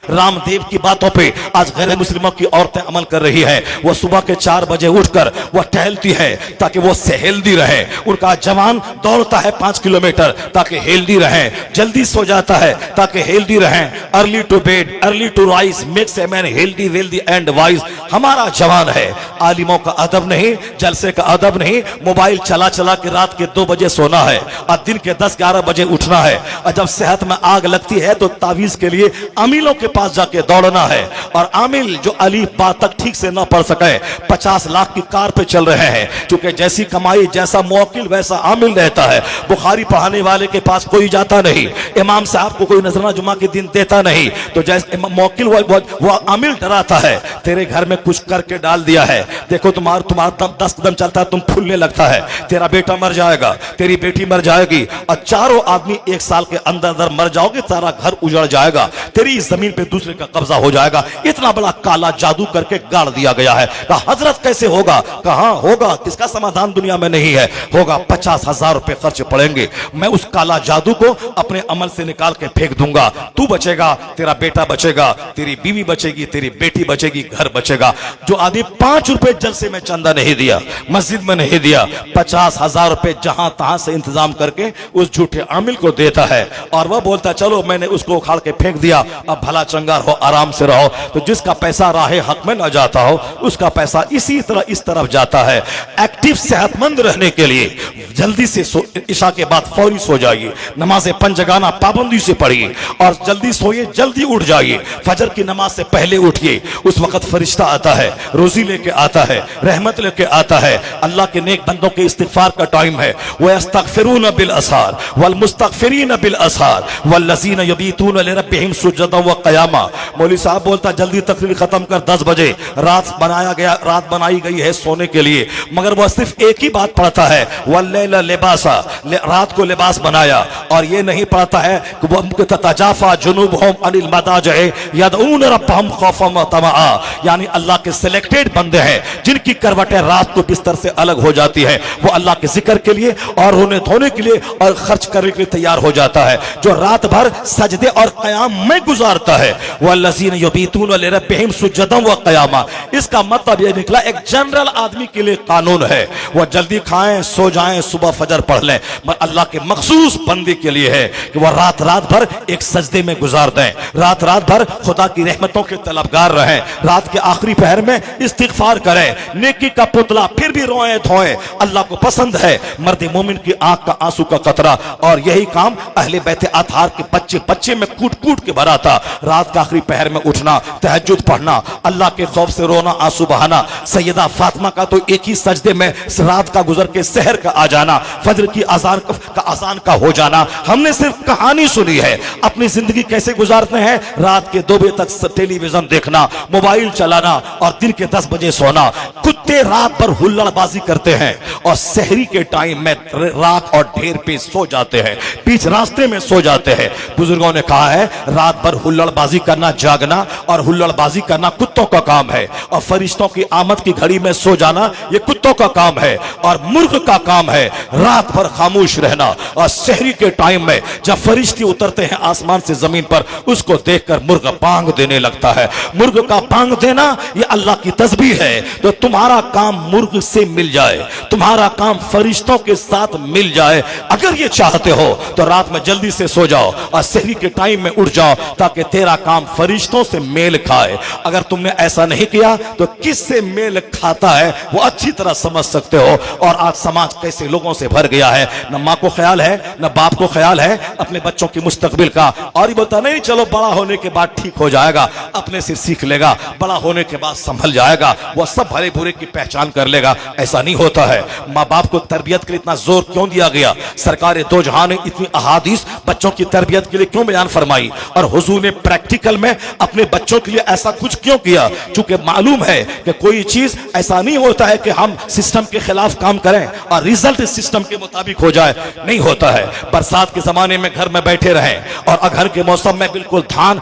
रामदेव की बातों पे आज गैर मुस्लिमों की औरतें अमल कर रही है। वो सुबह के 4 बजे उठकर वह टहलती है ताकि वो हेल्दी रहे। उनका जवान दौड़ता है 5 किलोमीटर ताकि हेल्दी रहे। जल्दी सो जाता है ताकि हेल्दी रहे। Early to bed early to rise makes a man healthy wealthy and wise. हमारा जवान है। आलिमों का अदब नहीं, जलसे का अदब नहीं, मोबाइल चला चला के रात के 2 बजे सोना है और दिन के 10-11 बजे उठना है। और जब सेहत में आग लगती है तो तावीज के लिए अमीलों के पास जाके दौड़ना है। और आमिल जो अली बा तक ठीक से ना पढ़ सके 50 लाख की कार पे चल रहे हैं, क्योंकि जैसी कमाई जैसा मौकिल वैसा आमिल रहता है। बुखारी पढ़ाने वाले के पास कोई जाता नहीं, इमाम साहब को कोई नजराना जुमा के दिन देता नहीं, तो जैसे मौकिल वो आमिल डराता है तेरे घर में कुछ करके डाल दिया है, देखो तुम्हारा 10 कदम चलता है तुम फूलने लगता है, तेरा बेटा मर जाएगा, तेरी बेटी मर जाएगी और चारों आदमी 1 साल के अंदर अंदर मर जाओगे, सारा घर उजड़ जाएगा, तेरी इस जमीन पे दूसरे का कब्जा हो जाएगा। इतना बड़ा काला जादू करके गाड़ दिया गया है। कहा हजरत कैसे होगा? कहां होगा? किसका समाधान दुनिया में नहीं है। होगा 50,000 रुपए खर्च पड़ेंगे। मैं उस काला जादू को अपने अमल से निकाल के फेंक दूंगा। तू बचेगा, तेरा बेटा बचेगा, तेरी बीवी बचेगी, तेरी बेटी बचेगी, घर बचेगा। जो आदमी 5 रुपए जलसे में चंदा नहीं दिया, मस्जिद में नहीं दिया, 50,000 रुपए जहां तहां से इंतजाम करके उस झूठे आमिल को देता है और वह बोलता चलो मैंने उसको उखाड़ के फेंक दिया, अब भला चंगा रहो, आराम से रहो। तो जिसका पैसा राहे हक में ना जाता हो उसका पैसा इसी तरह इस तरफ जाता है। एक्टिव सेहतमंद रहने के लिए जल्दी से इशा के बाद फौरी सो जाइए, नमाज़ें पंजगाना पाबंदी से पढ़िए और जल्दी सोइए, जल्दी उठ जाइए। फजर की नमाज से पहले उठिए, उस वक्त फरिश्ता आता है, रोजी लेके आता है, रहमत लेके आता है। अल्लाह के नेक बंदों के इस्तिगफार का टाइम है। वयस्तगफिरून बिल असार वल मुस्तगफिरीन बिल असार वल्लज़ीना यबीतून लिरब्बिहिम सुजदन व क़यामा। मौलवी साहब बोलता जल्दी तकरीर खत्म कर, 10 बजे रात बनाई गई है सोने के लिए, मगर वह सिर्फ एक ही बात पढ़ता है वल्लैल लिबासा, रात को लिबास बनाया। और ये नहीं पढ़ता है कि तताजाफा जुनूबहुम अनिल मदाजिअ यदऊन रब्बहुम खौफन व तमआ, यानी अल्लाह के सिलेक्टेड बंदे हैं जिनकी करवटें रात को बिस्तर से अलग हो जाती है। वो अल्लाह के जिक्र के लिए और रोने धोने के लिए और खर्च करने के लिए तैयार हो जाता है। जो रात भर सजदे और क़याम में गुजारता है वल्लज़ीना यबीतून लिरब्बिहिम सुजदन व क़यामा। इसका मतलब यह निकला एक जनरल आदमी के लिए कानून है, वह जल्दी खाएं, सो जाएं, सुबह फजर पढ़ लें। मगर अल्लाह के मखसूस बंदे के लिए है कि वह रात भर एक सजदे में गुजार दें, रात भर खुदा की रहमतों के तलबगार रहें, रात के आखिरी पहर में इस्तिगफार करें, नेकी का पुतला फिर भी रोएं धोएं। अल्लाह को पसंद है मर्द मोमिन की आंख का आंसू का कतरा, और यही काम अहले बैत अतहार के बच्चे में कूट के भरा था। रात के आखिरी पहर में उठना, तहज्जुद पढ़ना, अल्लाह के खौफ से रोना, आंसू बहाना। सैयदा फातिमा का तो एक ही सजदे में रात का गुजर के सहर का आ जाना, फजर की अजान का हो जाना। हमने सिर्फ कहानी सुनी है, अपनी जिंदगी कैसे गुजारते हैं? रात के 2 बजे तक टेलीविजन देखना, मोबाइल चलाना और दिन के 10 बजे सोना। कुत्ते रात भर हुल्लड़बाजी करते हैं और सहरी के टाइम में राख और ढेर पे सो जाते हैं, बीच रास्ते में सो जाते हैं। बुजुर्गों ने कहा है रात भर हुल्लड़बाजी करना, जागना और हुल्लड़बाजी करना कुत्तों का काम है, और फरिश्तों की आमद की घड़ी में सो जाना ये कुत्तों का काम है। और मुर्ग का काम है रात भर खामोश रहना, और सहरी के टाइम में जब फरिश्ते उतरते हैं आसमान से जमीन पर, उसको देखकर मुर्ग बांग देने लगता है। मुर्ग का बांग देना ये अल्लाह की तस्बीह है। तो तुम्हारा काम मुर्ग से मिल जाए, तुम्हारा काम फरिश्तों के साथ मिल जाए। अगर ये चाहते हो तो रात में जल्दी से सो जाओ और सहरी के टाइम में उठ जाओ, ताकि तेरा काम फरिश्तों से मेल खाए। अगर तुमने ऐसा नहीं किया तो किससे मेल खाता है वो अच्छी तरह समझ सकते हो। और आज समाज कैसे लोगों से भर गया है, न माँ को ख्याल है न बाप को ख्याल है अपने बच्चों की मुस्तकबिल का। और ये बोलता नहीं चलो बड़ा होने के बाद ठीक हो जाएगा, अपने से सीख लेगा, बड़ा होने के बाद संभल जाएगा, वह सब भले बुरे की पहचान कर लेगा। ऐसा नहीं होता है। माँ बाप को तरबियत के लिए इतना जोर क्यों दिया गया? सरकार दो जहां ने इतनी अहादीस बच्चों की तरबियत के लिए क्यों बयान फरमाई? और हुजूर ने प्रैक्टिकल में अपने बच्चों के लिए ऐसा कुछ क्यों किया? चूंकि मालूम है कि कोई चीज ऐसा नहीं होता है कि हम सिस्टम के खिलाफ काम करें और रिजल्ट सिस्टम के मुताबिक हो जाए, नहीं होता है। बरसात के जमाने में घर में बैठे रहें और अगर के मौसम में बिल्कुल धान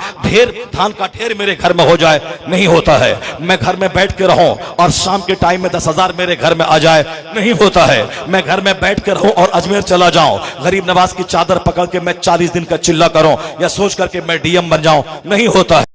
का ढेर मेरे घर में हो जाए, नहीं होता है। मैं घर में बैठ के रहूं और शाम के टाइम में 10,000 मेरे घर में आ जाए, नहीं होता है। मैं घर में बैठ कर रहूं और अजमेर चला जाऊं, गरीब नवाज की चादर पकड़ के मैं 40 दिन का चिल्ला करूं या सोच करके मैं डीएम बन जाऊं, नहीं होता है।